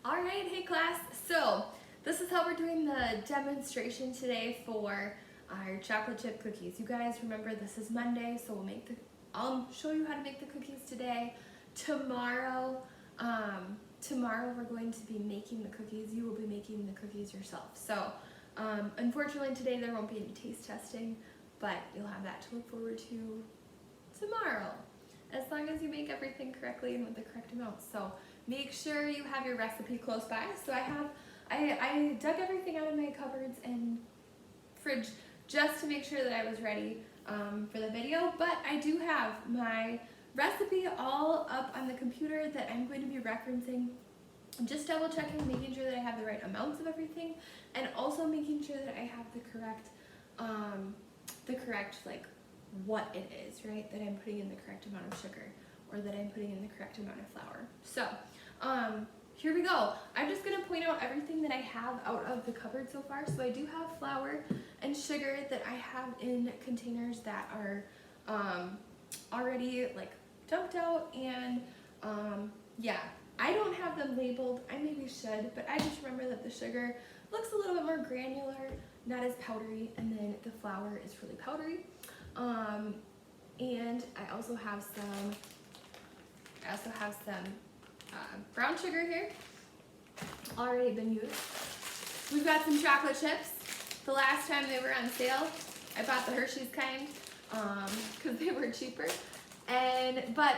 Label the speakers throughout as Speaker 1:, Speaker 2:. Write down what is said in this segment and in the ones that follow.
Speaker 1: All right, hey class. So this is how we're doing the demonstration today for our chocolate chip cookies. You guys remember this is Monday, so I'll show you how to make the cookies today. Tomorrow we're going to be making the cookies. You will be making the cookies yourself. So unfortunately today there won't be any taste testing, but you'll have that to look forward to tomorrow, as long as you make everything correctly and with the correct amount. So make sure you have your recipe close by. So I dug everything out of my cupboards and fridge just to make sure that I was ready for the video. But I do have my recipe all up on the computer that I'm going to be referencing. I'm just double checking, making sure that I have the right amounts of everything, and also making sure that I have the correct like what it is, right? That I'm putting in the correct amount of sugar, or that I'm putting in the correct amount of flour. So here we go. I'm just gonna point out everything that I have out of the cupboard so far. So I do have flour and sugar that I have in containers that are already like dumped out, and yeah, I don't have them labeled. I maybe should, but I just remember that the sugar looks a little bit more granular, not as powdery, and then the flour is really powdery. And I also have some brown sugar here, already been used. We've got some chocolate chips. The last time they were on sale, I bought the Hershey's kind because they were cheaper. But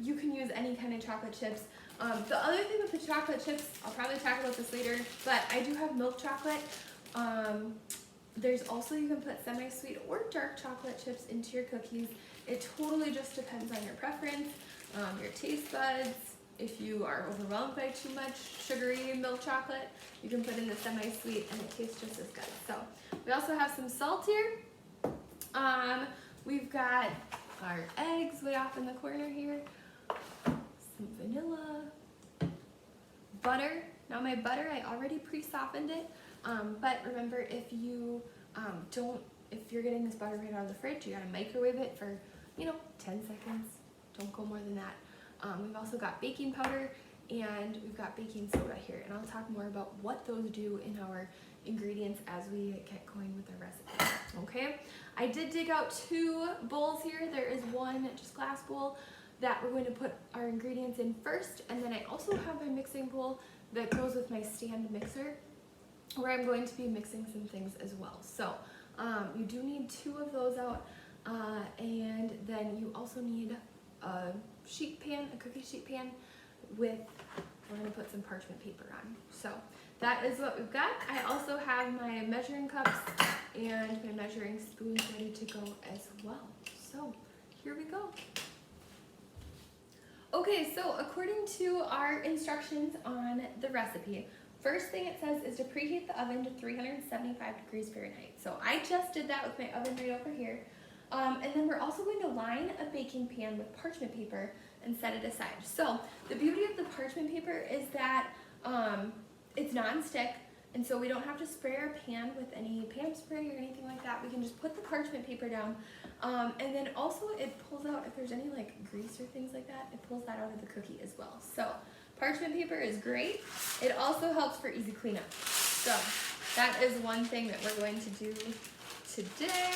Speaker 1: you can use any kind of chocolate chips. The other thing with the chocolate chips, I'll probably talk about this later, but I do have milk chocolate. There's also, you can put semi-sweet or dark chocolate chips into your cookies. It totally just depends on your preference, your taste buds. If you are overwhelmed by too much sugary milk chocolate, you can put in the semi-sweet and it tastes just as good. So we also have some salt here. We've got our eggs way off in the corner here. Some vanilla. Butter. Now my butter, I already pre-softened it. But remember, if you're getting this butter right out of the fridge, you gotta microwave it for, 10 seconds. Don't go more than that. We've also got baking powder, and we've got baking soda here, and I'll talk more about what those do in our ingredients as we get going with our recipe. Okay, I did dig out 2 bowls here. There is one just glass bowl that we're going to put our ingredients in first, and then I also have my mixing bowl that goes with my stand mixer, where I'm going to be mixing some things as well. So you do need 2 of those out, and then you also need a sheet pan, a cookie sheet pan we're gonna put some parchment paper on. So that is what we've got. I also have my measuring cups and my measuring spoons ready to go as well. So here we go. Okay, so according to our instructions on the recipe, first thing it says is to preheat the oven to 375 degrees Fahrenheit. So I just did that with my oven right over here. And then we're also going to line a baking pan with parchment paper and set it aside. So the beauty of the parchment paper is that it's non-stick, and so we don't have to spray our pan with any pan spray or anything like that. We can just put the parchment paper down, and then also it pulls out, if there's any like grease or things like that, it pulls that out of the cookie as well. So parchment paper is great. It also helps for easy cleanup. So that is one thing that we're going to do today.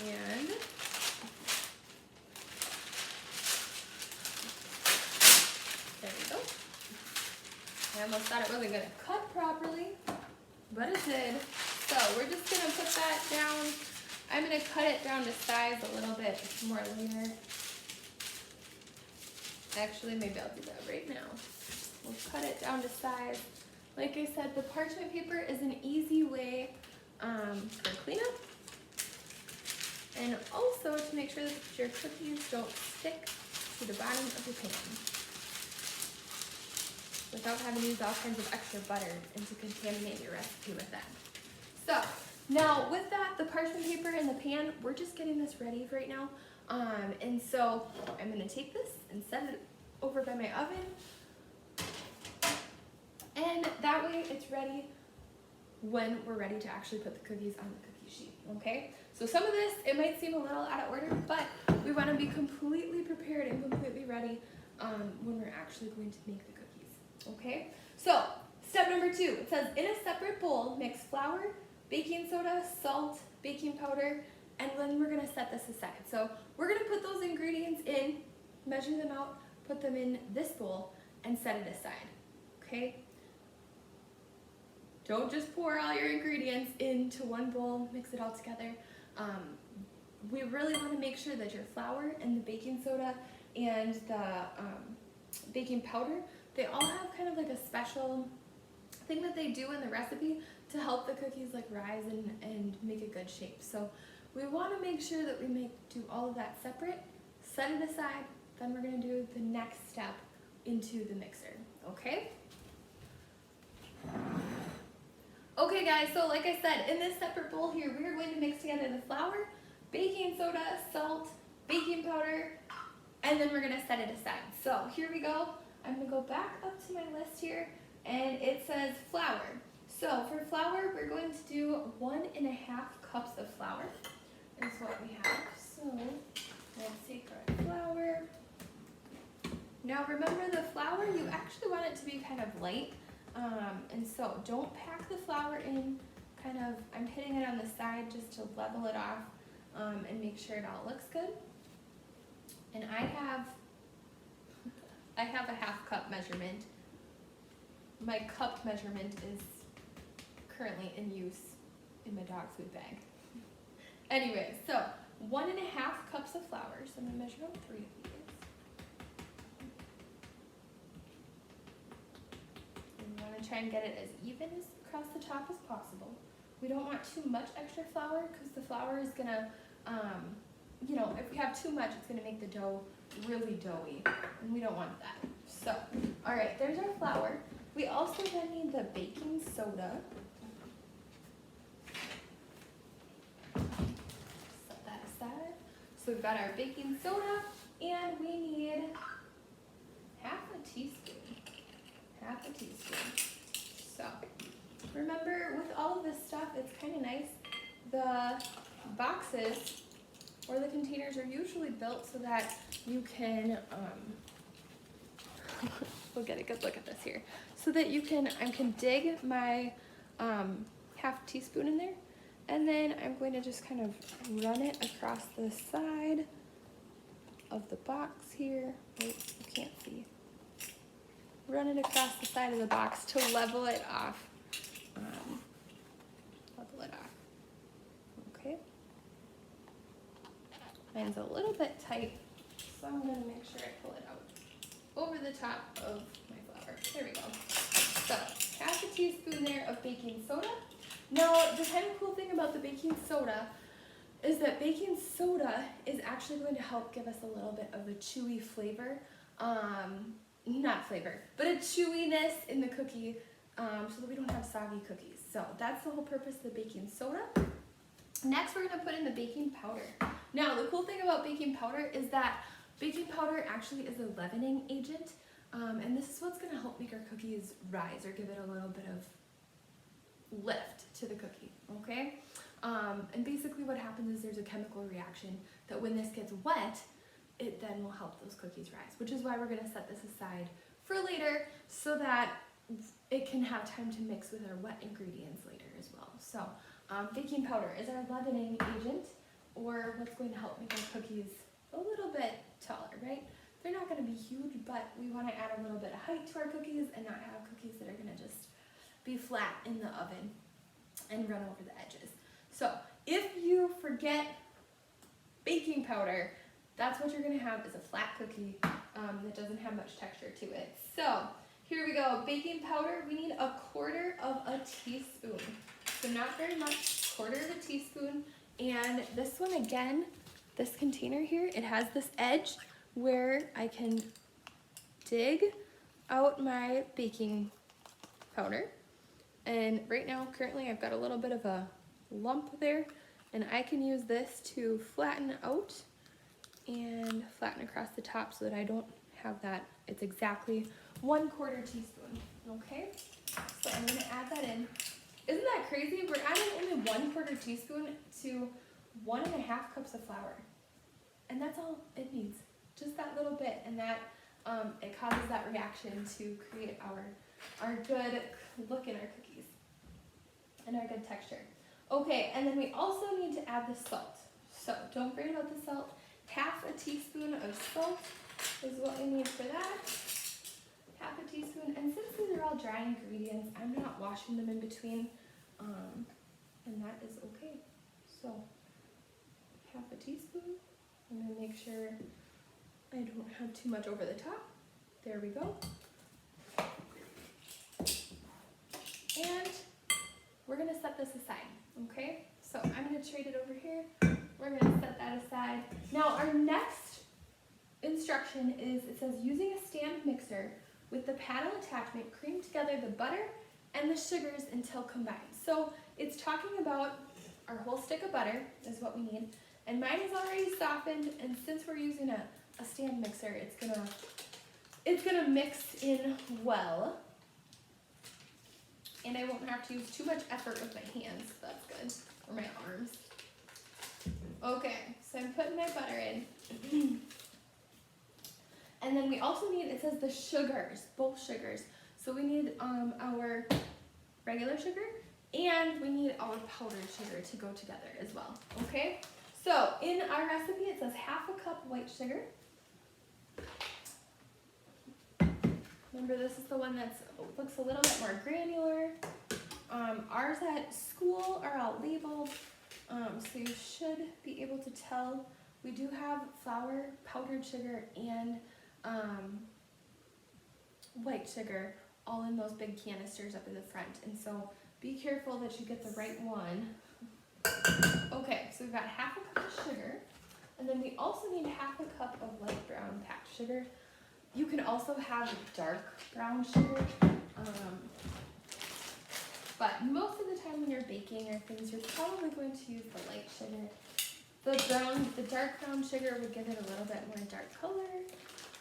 Speaker 1: And there we go. I almost thought it wasn't going to cut properly, but it did. So we're just going to put that down. I'm going to cut it down to size a little bit more later. Actually, maybe I'll do that right now. We'll cut it down to size. Like I said, the parchment paper is an easy way for cleanup, and also to make sure that your cookies don't stick to the bottom of your pan without having to use all kinds of extra butter and to contaminate your recipe with that. So now with that, the parchment paper and the pan, we're just getting this ready right now. And so I'm gonna take this and set it over by my oven. And that way it's ready when we're ready to actually put the cookies on the cookie sheet, okay? So some of this, it might seem a little out of order, but we wanna be completely prepared and completely ready when we're actually going to make the cookies, okay? So, step number 2, it says, in a separate bowl, mix flour, baking soda, salt, baking powder, and then we're gonna set this aside. So, we're gonna put those ingredients in, measure them out, put them in this bowl, and set it aside, okay? Don't just pour all your ingredients into one bowl, mix it all together. We really want to make sure that your flour and the baking soda and the baking powder, they all have kind of like a special thing that they do in the recipe to help the cookies like rise and make a good shape. So we want to make sure that we do all of that separate, set it aside, then we're going to do the next step into the mixer, okay? Okay guys, so like I said, in this separate bowl here, we are going to mix together the flour, baking soda, salt, baking powder, and then we're gonna set it aside. So here we go. I'm gonna go back up to my list here, and it says flour. So for flour, we're going to do 1.5 cups of flour is what we have. So let's take our flour. Now remember, the flour, you actually want it to be kind of light. And so don't pack the flour in, kind of, I'm hitting it on the side just to level it off and make sure it all looks good. And I have a 1/2 cup measurement. My cup measurement is currently in use in my dog food bag. Anyway, so 1.5 cups of flour, so I'm gonna measure out 3 of these. Try and get it as even as across the top as possible. We don't want too much extra flour because the flour is gonna, you know, if we have too much, it's gonna make the dough really doughy, and we don't want that. So, all right, there's our flour. We also then need the baking soda. Set that aside. So we've got our baking soda, and we need half a teaspoon. So, remember, with all of this stuff, it's kind of nice. The boxes or the containers are usually built so that you can, we'll get a good look at this here, so that I can dig my 1/2 teaspoon in there, and then I'm going to just kind of run it across the side of the box here. Wait, you can't see. Run it across the side of the box to level it off. Okay. Mine's a little bit tight, so I'm gonna make sure I pull it out over the top of my flour. There we go. So, 1/2 teaspoon there of baking soda. Now, the kind of cool thing about the baking soda is that baking soda is actually going to help give us a little bit of a chewy flavor. Not flavor, but a chewiness in the cookie so that we don't have soggy cookies. So that's the whole purpose of the baking soda. Next, we're going to put in the baking powder. Now, the cool thing about baking powder is that baking powder actually is a leavening agent, and this is what's going to help make our cookies rise or give it a little bit of lift to the cookie, okay? And basically what happens is there's a chemical reaction that when this gets wet, it then will help those cookies rise, which is why we're going to set this aside for later so that it can have time to mix with our wet ingredients later as well. So baking powder is our leavening agent, or what's going to help make our cookies a little bit taller, right? They're not going to be huge, but we want to add a little bit of height to our cookies and not have cookies that are going to just be flat in the oven and run over the edges. So if you forget baking powder, that's what you're going to have is a flat cookie that doesn't have much texture to it. So here we go. Baking powder, we need 1/4 of a teaspoon. So not very much, 1/4 of a teaspoon. And this one again, this container here, it has this edge where I can dig out my baking powder. And right now, currently, I've got a little bit of a lump there, and I can use this to flatten out and flatten across the top so that I don't have that. It's exactly 1/4 teaspoon, okay? So I'm gonna add that in. Isn't that crazy? We're adding only 1/4 teaspoon to 1.5 cups of flour. And that's all it needs, just that little bit. And that it causes that reaction to create our good look in our cookies and our good texture. Okay, and then we also need to add the salt. So don't forget about the salt. Half a teaspoon of salt is what we need for that. Half a teaspoon, and since these are all dry ingredients, I'm not washing them in between, and that is okay. So half a teaspoon. I'm gonna make sure I don't have too much over the top. There we go. And we're gonna set this aside, okay? So I'm gonna trade it over here. We're gonna set that aside. Now our next instruction is, it says using a stand mixer with the paddle attachment, cream together the butter and the sugars until combined. So it's talking about our whole stick of butter is what we need. And mine is already softened, and since we're using a stand mixer, it's gonna mix in well. And I won't have to use too much effort with my hands, so that's good, or my arms. Okay, so I'm putting my butter in. And then we also need, it says the sugars, both sugars. So we need our regular sugar and we need our powdered sugar to go together as well, okay? So in our recipe, it says half a cup white sugar. Remember, this is the one that looks a little bit more granular. Ours at school are all labeled, so you should be able to tell. We do have flour, powdered sugar, and white sugar all in those big canisters up in the front, and so be careful that you get the right one. Okay, so we've got half a cup of sugar, and then we also need half a cup of light brown packed sugar. You can also have dark brown sugar, but most of the time when you're baking or things, you're probably going to use the light sugar. The dark brown sugar would give it a little bit more dark color,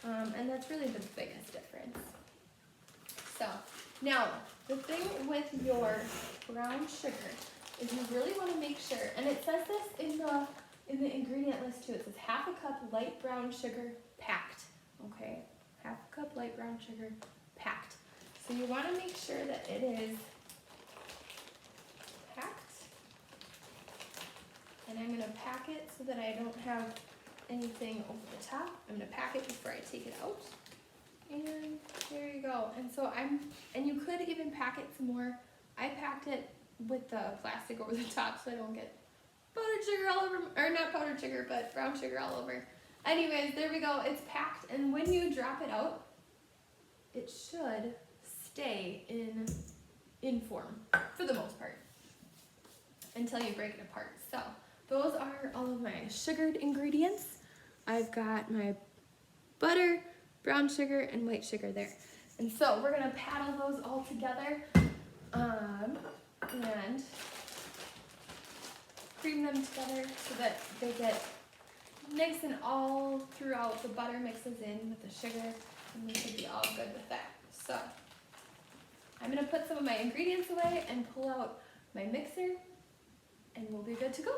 Speaker 1: and that's really the biggest difference. So, now, the thing with your brown sugar is you really want to make sure, and it says this in the ingredient list too, it says half a cup light brown sugar packed, okay? Half a cup light brown sugar packed. So you want to make sure that it is packed. And I'm going to pack it so that I don't have anything over the top. I'm going to pack it before I take it out. And there you go. And so and you could even pack it some more. I packed it with the plastic over the top so I don't get powdered sugar all over, or not powdered sugar, but brown sugar all over. Anyways, there we go. It's packed, and when you drop it out, it should stay in form for the most part until you break it apart. So those are all of my sugared ingredients. I've got my butter, brown sugar, and white sugar there. And so we're gonna paddle those all together and cream them together so that they get nice and all throughout. The butter mixes in with the sugar, and we should be all good with that. So I'm gonna put some of my ingredients away and pull out my mixer, and we'll be good to go.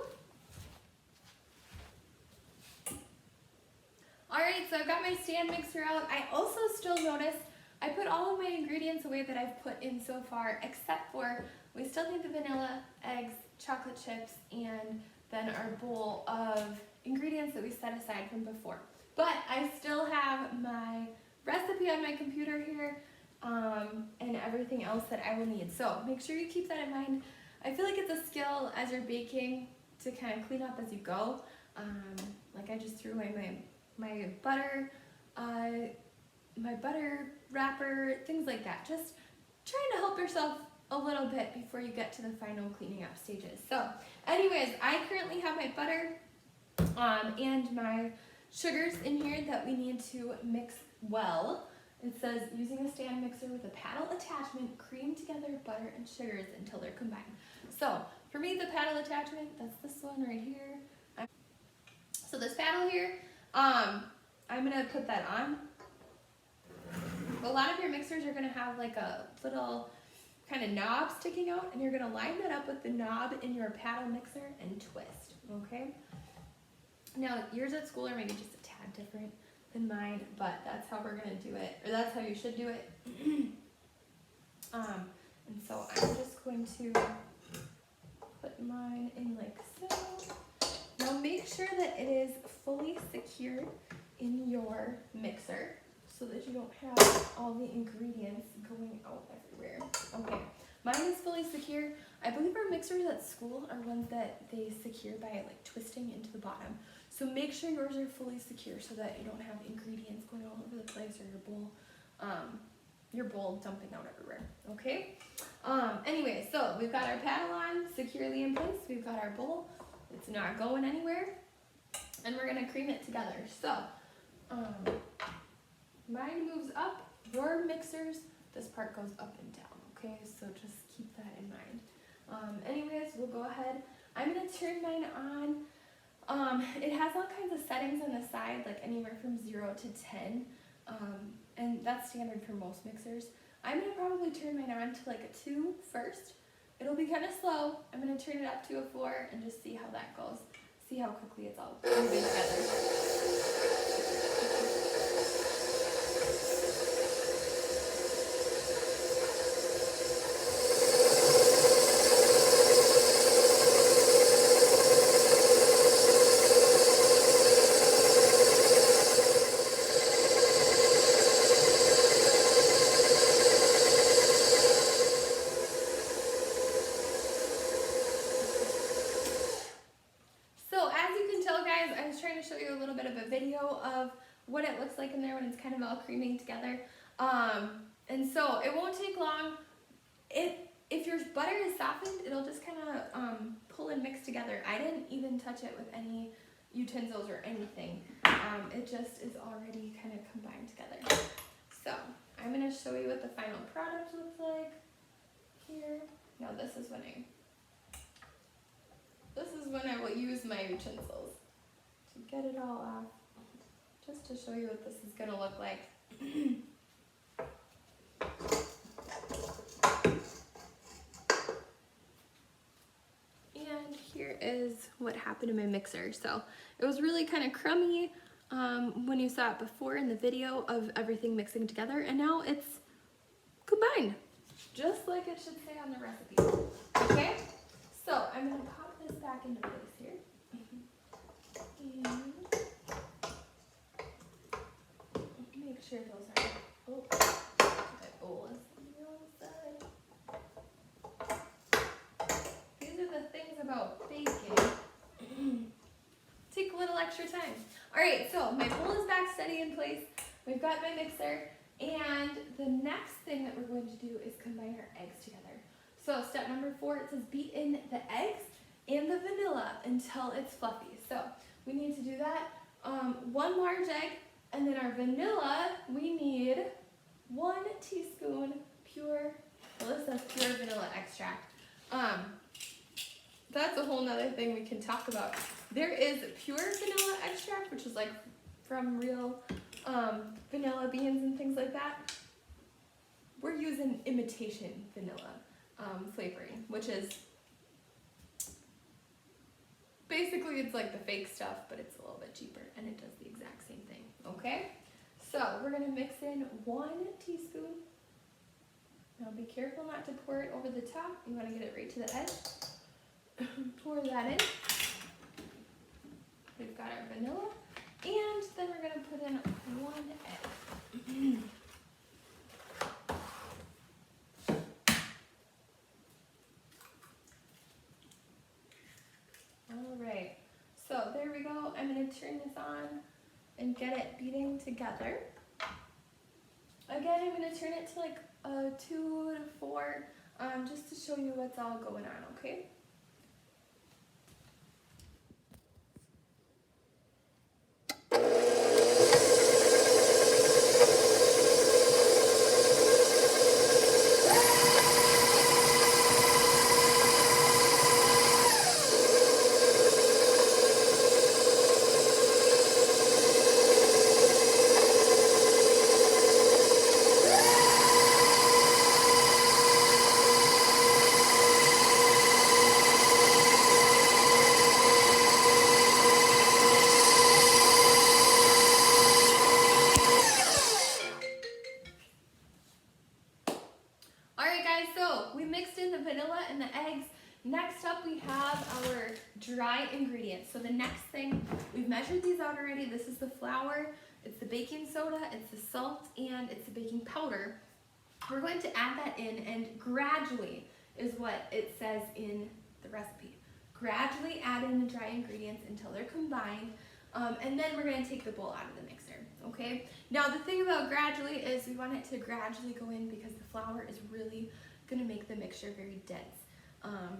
Speaker 1: Alright, so I've got my stand mixer out. I also still notice I put all of my ingredients away that I've put in so far, except for we still need the vanilla, eggs, chocolate chips, and then our bowl of ingredients that we set aside from before. But I still have my recipe on my computer here, and everything else that I will need. So make sure you keep that in mind. I feel like it's a skill as you're baking to kind of clean up as you go. Like I just threw away my butter, my butter wrapper, things like that. Just trying to help yourself a little bit before you get to the final cleaning up stages. So anyways, I currently have my butter and my sugars in here that we need to mix well. It says using a stand mixer with a paddle attachment, cream together butter and sugars until they're combined. So for me, the paddle attachment, that's this one right here. So this paddle here, I'm gonna put that on. A lot of your mixers are gonna have like a little kind of knob sticking out, and you're gonna line that up with the knob in your paddle mixer and twist, okay? Now yours at school are maybe just a tad different. in mind, but that's how we're gonna do it, or that's how you should do it. And so I'm just going to put mine in like so. Now make sure that it is fully secured in your mixer so that you don't have all the ingredients going out everywhere. Okay, mine is fully secure. I believe our mixers at school are ones that they secure by like twisting into the bottom. So make sure yours are fully secure so that you don't have ingredients going all over the place or your bowl dumping out everywhere, okay? Anyway, so we've got our paddle on securely in place. We've got our bowl. It's not going anywhere. And we're gonna cream it together. So, mine moves up, your mixers, this part goes up and down, okay? So just keep that in mind. Anyways, we'll go ahead. I'm gonna turn mine on. It has all kinds of settings on the side, like anywhere from 0 to 10. And that's standard for most mixers. I'm gonna probably turn mine on to like a 2 first. It'll be kind of slow. I'm gonna turn it up to a 4 and just see how that goes. See how quickly it's all moving together. Show you a little bit of a video of what it looks like in there when it's kind of all creaming together. And so it won't take long. If your butter is softened, it'll just kind of pull and mix together. I didn't even touch it with any utensils or anything. It just is already kind of combined together. So I'm going to show you what the final product looks like here. Now this is when I will use my utensils to get it all off, just to show you what this is going to look like. And here is what happened in my mixer. So it was really kind of crummy when you saw it before in the video of everything mixing together, and now it's combined, just like it should say on the recipe. Okay, so I'm going to pop this back into place here. And make sure those are, oh, that bowl is on the wrong side. These are the things about baking. Take a little extra time. All right, so my bowl is back steady in place. We've got my mixer, and the next thing that we're going to do is combine our eggs together. So step number 4, it says beat in the eggs and the vanilla until it's fluffy. So we need to do that. 1 large egg, and then our vanilla, we need 1 teaspoon pure, well, this says pure vanilla extract. That's a whole nother thing we can talk about. There is pure vanilla extract, which is like from real vanilla beans and things like that. We're using imitation vanilla flavoring, which is basically, it's like the fake stuff, but it's a little bit cheaper, and it does the exact same thing, okay? So we're gonna mix in 1 teaspoon. Now be careful not to pour it over the top. You wanna get it right to the edge. Pour that in. We've got our vanilla, and then we're gonna put in 1 egg. Alright, so there we go. I'm going to turn this on and get it beating together. Again, I'm going to turn it to like a 2 to 4, just to show you what's all going on, okay? vanilla and the eggs. Next up we have our dry ingredients. So the next thing, we've measured these out already. This is the flour, it's the baking soda, it's the salt, and it's the baking powder. We're going to add that in, and gradually is what it says in the recipe. Gradually add in the dry ingredients until they're combined, and then we're going to take the bowl out of the mixer, okay? Now the thing about gradually is we want it to gradually go in because the flour is really going to make the mixture very dense.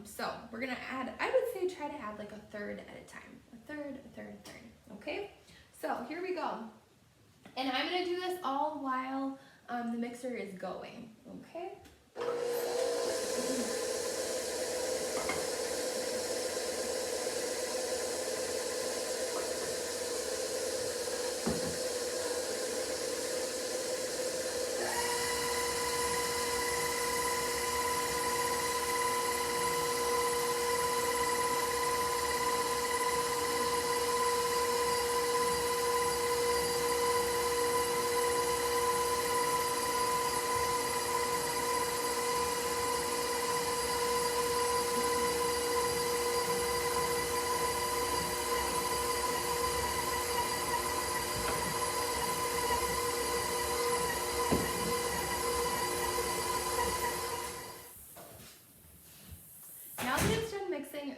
Speaker 1: So we're going to add, I would say try to add like a third at a time. A third, okay? So here we go. And I'm going to do this all while the mixer is going, okay?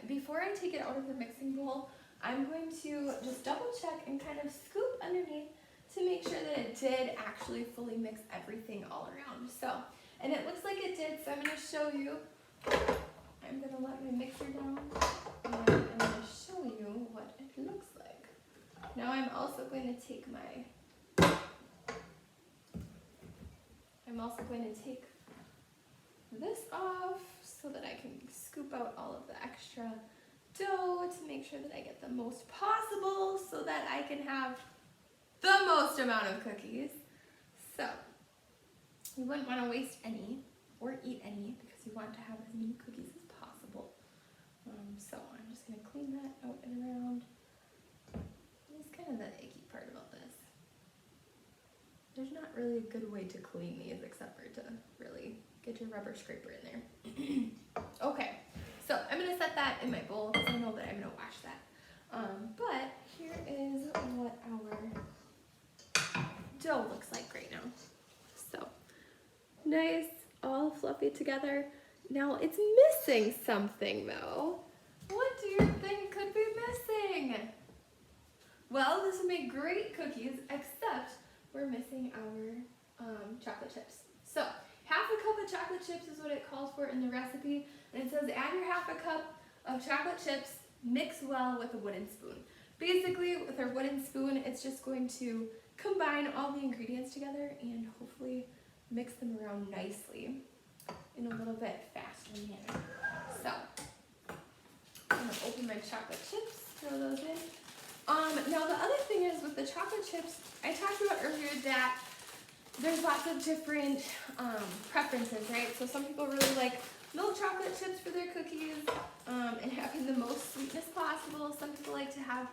Speaker 1: Before I take it out of the mixing bowl, I'm going to just double check and kind of scoop underneath to make sure that it did actually fully mix everything all around. So, and it looks like it did, so I'm going to show you. I'm going to let my mixer down and I'm going to show you what it looks like. Now I'm also going to take this off so that I can scoop out all of the extra dough to make sure that I get the most possible so that I can have the most amount of cookies. So you wouldn't want to waste any or eat any because you want to have as many cookies as possible. So I'm just going to clean that out and around. It's kind of the icky part about this. There's not really a good way to clean these except for to really get your rubber scraper in there. Okay, so I'm going to set that in my bowl because I know that I'm going to wash that. But here is what our dough looks like right now. So nice, all fluffy together. Now it's missing something though. What do you think could be missing? Well, this would make great cookies, except we're missing our chocolate chips. So half a cup of chocolate chips is what it calls for in the recipe. And it says add your half a cup of chocolate chips, mix well with a wooden spoon. Basically, with our wooden spoon, it's just going to combine all the ingredients together and hopefully mix them around nicely in a little bit faster manner. So I'm going to open my chocolate chips, throw those in. Now the other thing is with the chocolate chips, I talked about earlier that there's lots of different preferences, right? So some people really like milk chocolate chips for their cookies and having the most sweetness possible. Some people like to have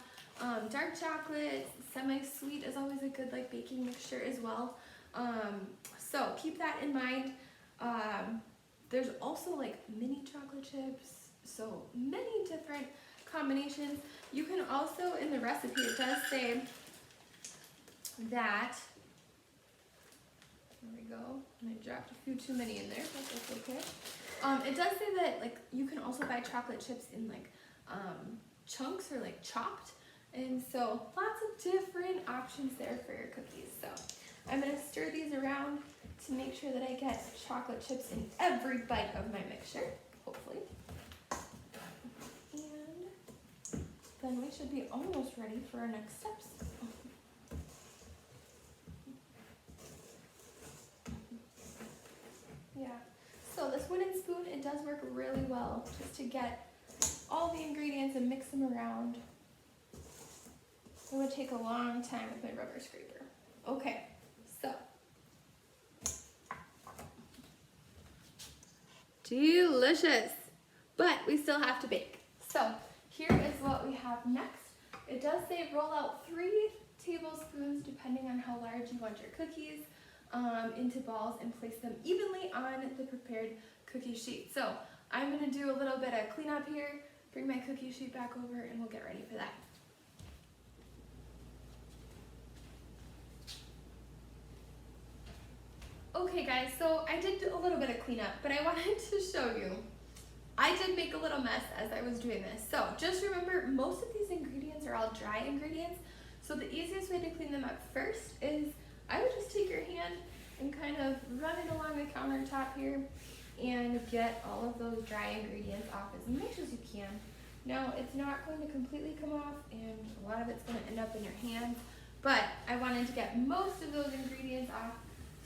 Speaker 1: dark chocolate. Semi-sweet is always a good like baking mixture as well. So keep that in mind. There's also like mini chocolate chips, so many different combinations. You can also, in the recipe, it does say that, there we go, and I dropped a few too many in there, but that's okay. It does say that like you can also buy chocolate chips in like chunks or like chopped, and so lots of different options there for your cookies. So I'm going to stir these around to make sure that I get chocolate chips in every bite of my mixture, hopefully. And then we should be almost ready for our next steps. Yeah, so this wooden spoon, it does work really well just to get all the ingredients and mix them around. It would take a long time with my rubber scraper. Okay, so. Delicious, but we still have to bake. So here is what we have next. It does say roll out 3 tablespoons, depending on how large you want your cookies, into balls and place them evenly on the prepared cookie sheet. So I'm gonna do a little bit of cleanup here, bring my cookie sheet back over, and we'll get ready for that. Okay guys, so I did do a little bit of cleanup, but I wanted to show you. I did make a little mess as I was doing this. So just remember, most of these ingredients are all dry ingredients. So the easiest way to clean them up first is I would just take your hand and kind of run it along the countertop here and get all of those dry ingredients off as much as you can. Now, it's not going to completely come off and a lot of it's going to end up in your hands, but I wanted to get most of those ingredients off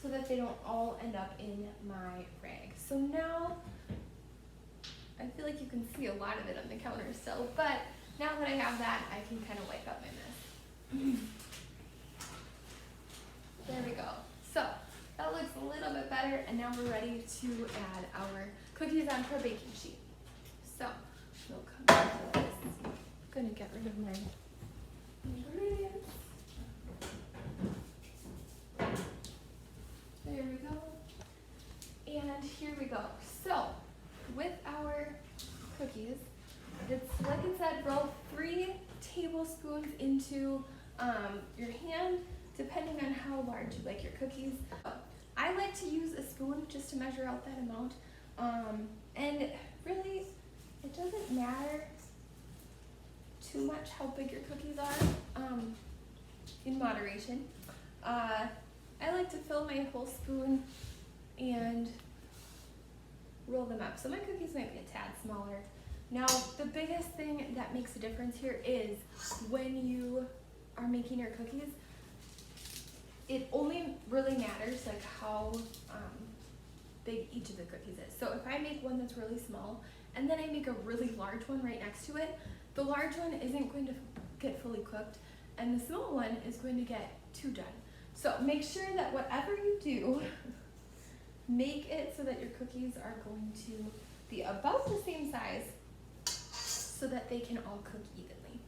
Speaker 1: so that they don't all end up in my rag. So now, I feel like you can see a lot of it on the counter still, but now that I have that, I can kind of wipe up my mess. There we go. So, that looks a little bit better, and now we're ready to add our cookies onto our baking sheet. So, we'll come into this. I'm gonna get rid of my ingredients. There we go. And here we go. So, with our cookies, it's like it said, roll 3 tablespoons into your hand, depending on how large you like your cookies. I like to use a spoon just to measure out that amount. And really, it doesn't matter too much how big your cookies are, in moderation. I like to fill my whole spoon and roll them up. So my cookies might be a tad smaller. Now, the biggest thing that makes a difference here is when you are making your cookies, it only really matters like how big each of the cookies is. So if I make one that's really small and then I make a really large one right next to it, the large one isn't going to get fully cooked and the small one is going to get too done. So make sure that whatever you do, make it so that your cookies are going to be about the same size so that they can all cook evenly,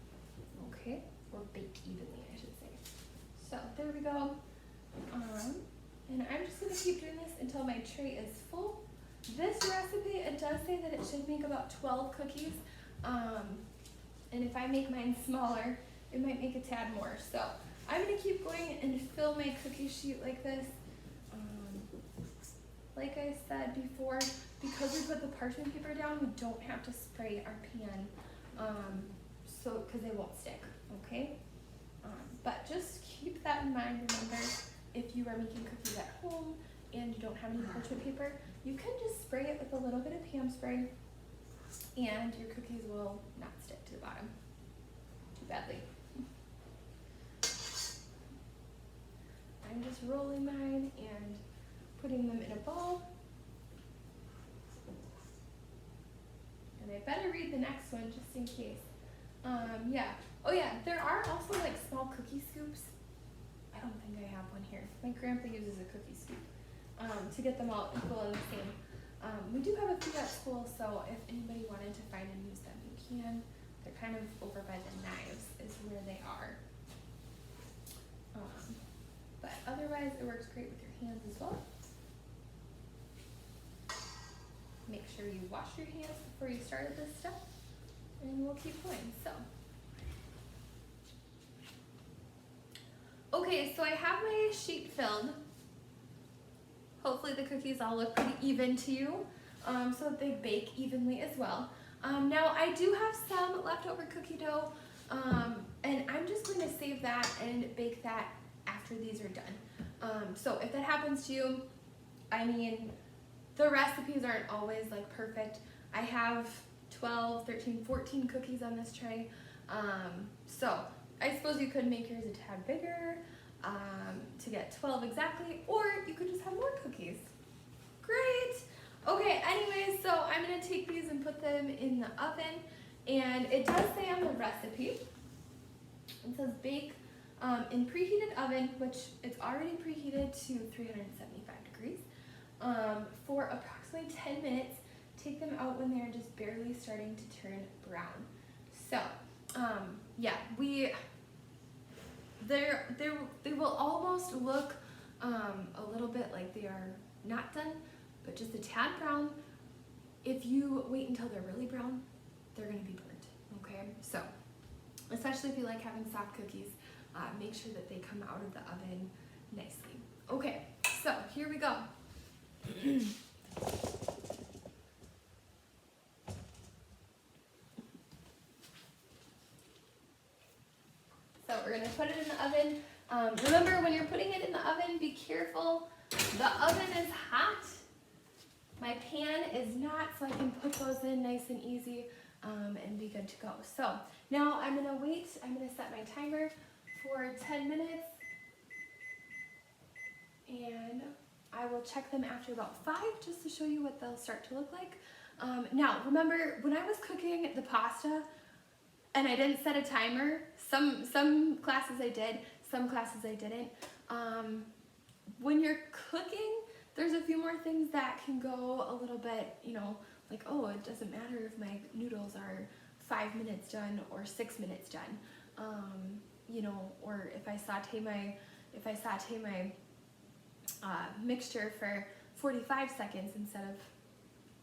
Speaker 1: okay? Or bake evenly, I should say. So there we go. And I'm just gonna keep doing this until my tray is full. This recipe, it does say that it should make about 12 cookies. And if I make mine smaller, it might make a tad more. So I'm gonna keep going and fill my cookie sheet like this. Like I said before, because we put the parchment paper down, we don't have to spray our pan, because they won't stick, okay? But just keep that in mind. Remember, if you are making cookies at home and you don't have any parchment paper, you can just spray it with a little bit of pan spray and your cookies will not stick to the bottom too badly. I'm just rolling mine and putting them in a bowl. And I better read the next one just in case. Yeah. Oh yeah, there are also like small cookie scoops. I don't think I have one here. My grandpa uses a cookie scoop to get them all equal and the same. We do have a few at school, so if anybody wanted to find and use them, you can. They're kind of over by the knives is where they are. But otherwise, it works great with your hands as well. Make sure you wash your hands before you start this step, and we'll keep going. So, okay, so I have my sheet filled. Hopefully the cookies all look pretty even to you, so that they bake evenly as well. Now I do have some leftover cookie dough, and I'm just going to save that and bake that after these are done. So if that happens to you, I mean, the recipes aren't always like perfect. I have 12, 13, 14 cookies on this tray. So I suppose you could make yours a tad bigger to get 12 exactly, or you could just have more cookies. Great. Okay, anyways, so I'm gonna take these and put them in the oven, and it does say on the recipe, it says bake in preheated oven, which it's already preheated to 375 degrees, for approximately 10 minutes. Take them out when they're just barely starting to turn brown. So, yeah, they will almost look a little bit like they are not done, but just a tad brown. if you wait until they're really brown, they're gonna be burnt, okay? So, especially if you like having soft cookies, make sure that they come out of the oven nicely. Okay, so here we go. So we're gonna put it in the oven. Remember, when you're putting it in the oven, be careful. The oven is hot. My pan is not, so I can put those in nice and easy and be good to go. So now I'm gonna wait. I'm gonna set my timer for 10 minutes. And I will check them after about 5 just to show you what they'll start to look like. Now, remember, when I was cooking the pasta and I didn't set a timer, some classes I did, some classes I didn't. When you're cooking, there's a few more things that can go a little bit, you know, like, oh, it doesn't matter if my noodles are 5 minutes done or 6 minutes done. You know, or if I saute my mixture for 45 seconds instead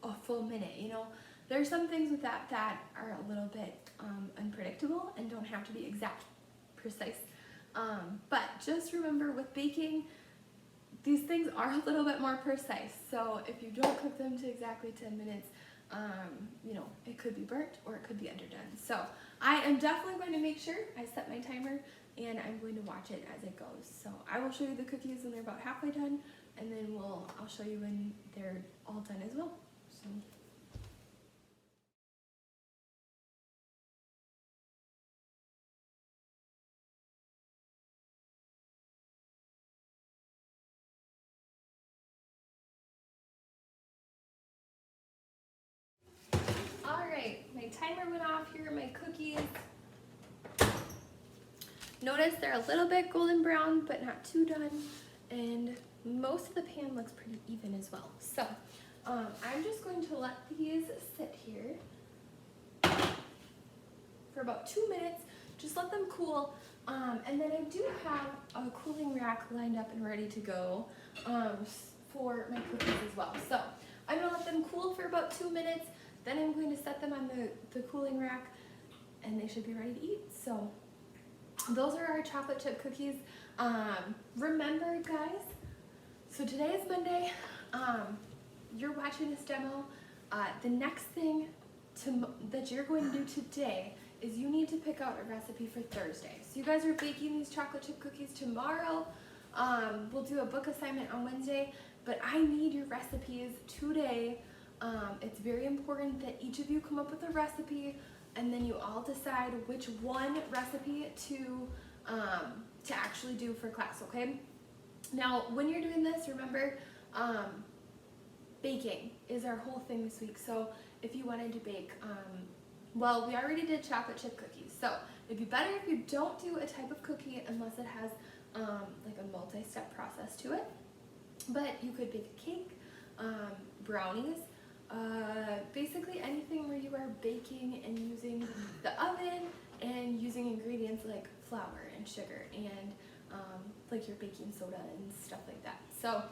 Speaker 1: of a full minute, you know. There's some things with that that are a little bit unpredictable and don't have to be exact, precise. But just remember, with baking, these things are a little bit more precise. So if you don't cook them to exactly 10 minutes, you know, it could be burnt or it could be underdone. So I am definitely going to make sure I set my timer, and I'm going to watch it as it goes. So I will show you the cookies when they're about halfway done, and then I'll show you when they're all done as well. So. All right, my timer went off. Here are my cookies. Notice they're a little bit golden brown, but not too done. And most of the pan looks pretty even as well. So I'm just going to let these sit here for about 2 minutes. Just let them cool. And then I do have a cooling rack lined up and ready to go for my cookies as well. So I'm gonna let them cool for about 2 minutes. Then I'm going to set them on the cooling rack, and they should be ready to eat. So those are our chocolate chip cookies. Remember, guys, so today is Monday. You're watching this demo. The next thing that you're going to do today is you need to pick out a recipe for Thursday. So you guys are baking these chocolate chip cookies tomorrow. We'll do a book assignment on Wednesday, but I need your recipes today. It's very important that each of you come up with a recipe, and then you all decide which one recipe to actually do for class, okay? Now, when you're doing this, remember, baking is our whole thing this week. So if you wanted to bake, well, we already did chocolate chip cookies. So it'd be better if you don't do a type of cookie unless it has like a multi-step process to it. But you could bake a cake, brownies, basically anything where you are baking and using the oven and using ingredients like flour and sugar and like your baking soda and stuff like that. So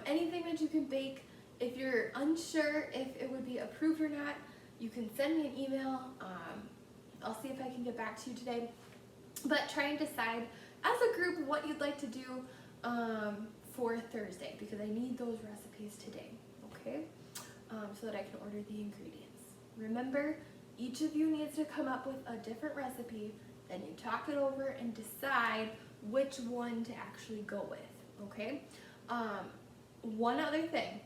Speaker 1: anything that you can bake. If you're unsure if it would be approved or not, you can send me an email. I'll see if I can get back to you today. But try and decide as a group what you'd like to do for Thursday, because I need those recipes today, okay? So that I can order the ingredients. Remember, each of you needs to come up with a different recipe, then you talk it over and decide which one to actually go with, okay? One other thing,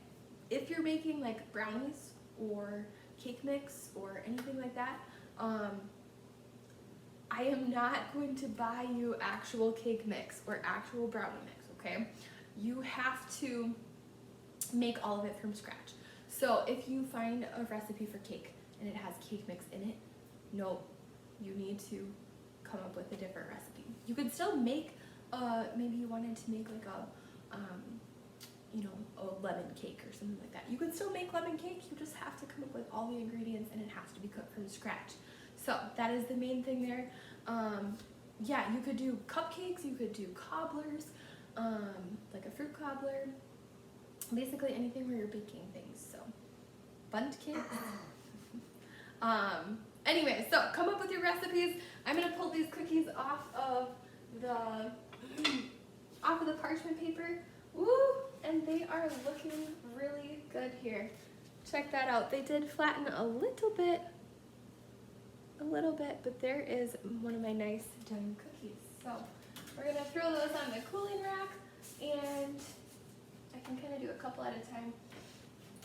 Speaker 1: if you're making like brownies or cake mix or anything like that, I am not going to buy you actual cake mix or actual brownie mix, okay? You have to make all of it from scratch. So if you find a recipe for cake and it has cake mix in it, no, you need to come up with a different recipe. You could still make, maybe you wanted to make like a, you know, a lemon cake or something like that. You could still make lemon cake, you just have to come up with all the ingredients and it has to be cooked from scratch. So that is the main thing there. Yeah, you could do cupcakes, you could do cobblers, like a fruit cobbler, basically anything where you're baking things. So Bundt cakes. Anyway, so come up with your recipes. I'm gonna pull these cookies off of the parchment paper. Woo! And they are looking really good here. Check that out. They did flatten a little bit, but there is one of my nice done cookies. So we're gonna throw those on the cooling rack, and I can kind of do a couple at a time.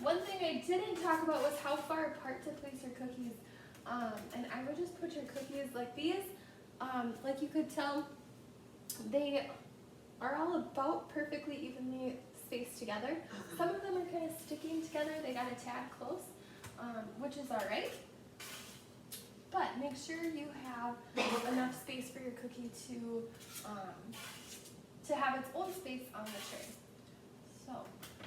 Speaker 1: One thing I didn't talk about was how far apart to place your cookies. And I would just put your cookies like these. Like you could tell, they are all about perfectly evenly spaced together. Some of them are kind of sticking together. They got a tad close, which is all right. But make sure you have enough space for your cookie to have its own space on the tray. So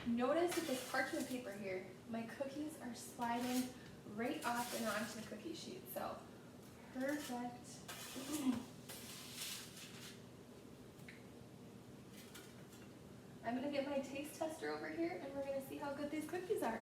Speaker 1: notice with this parchment paper here, my cookies are sliding right off and onto the cookie sheet. So perfect. I'm gonna get my taste tester over here and we're gonna see how good these cookies are.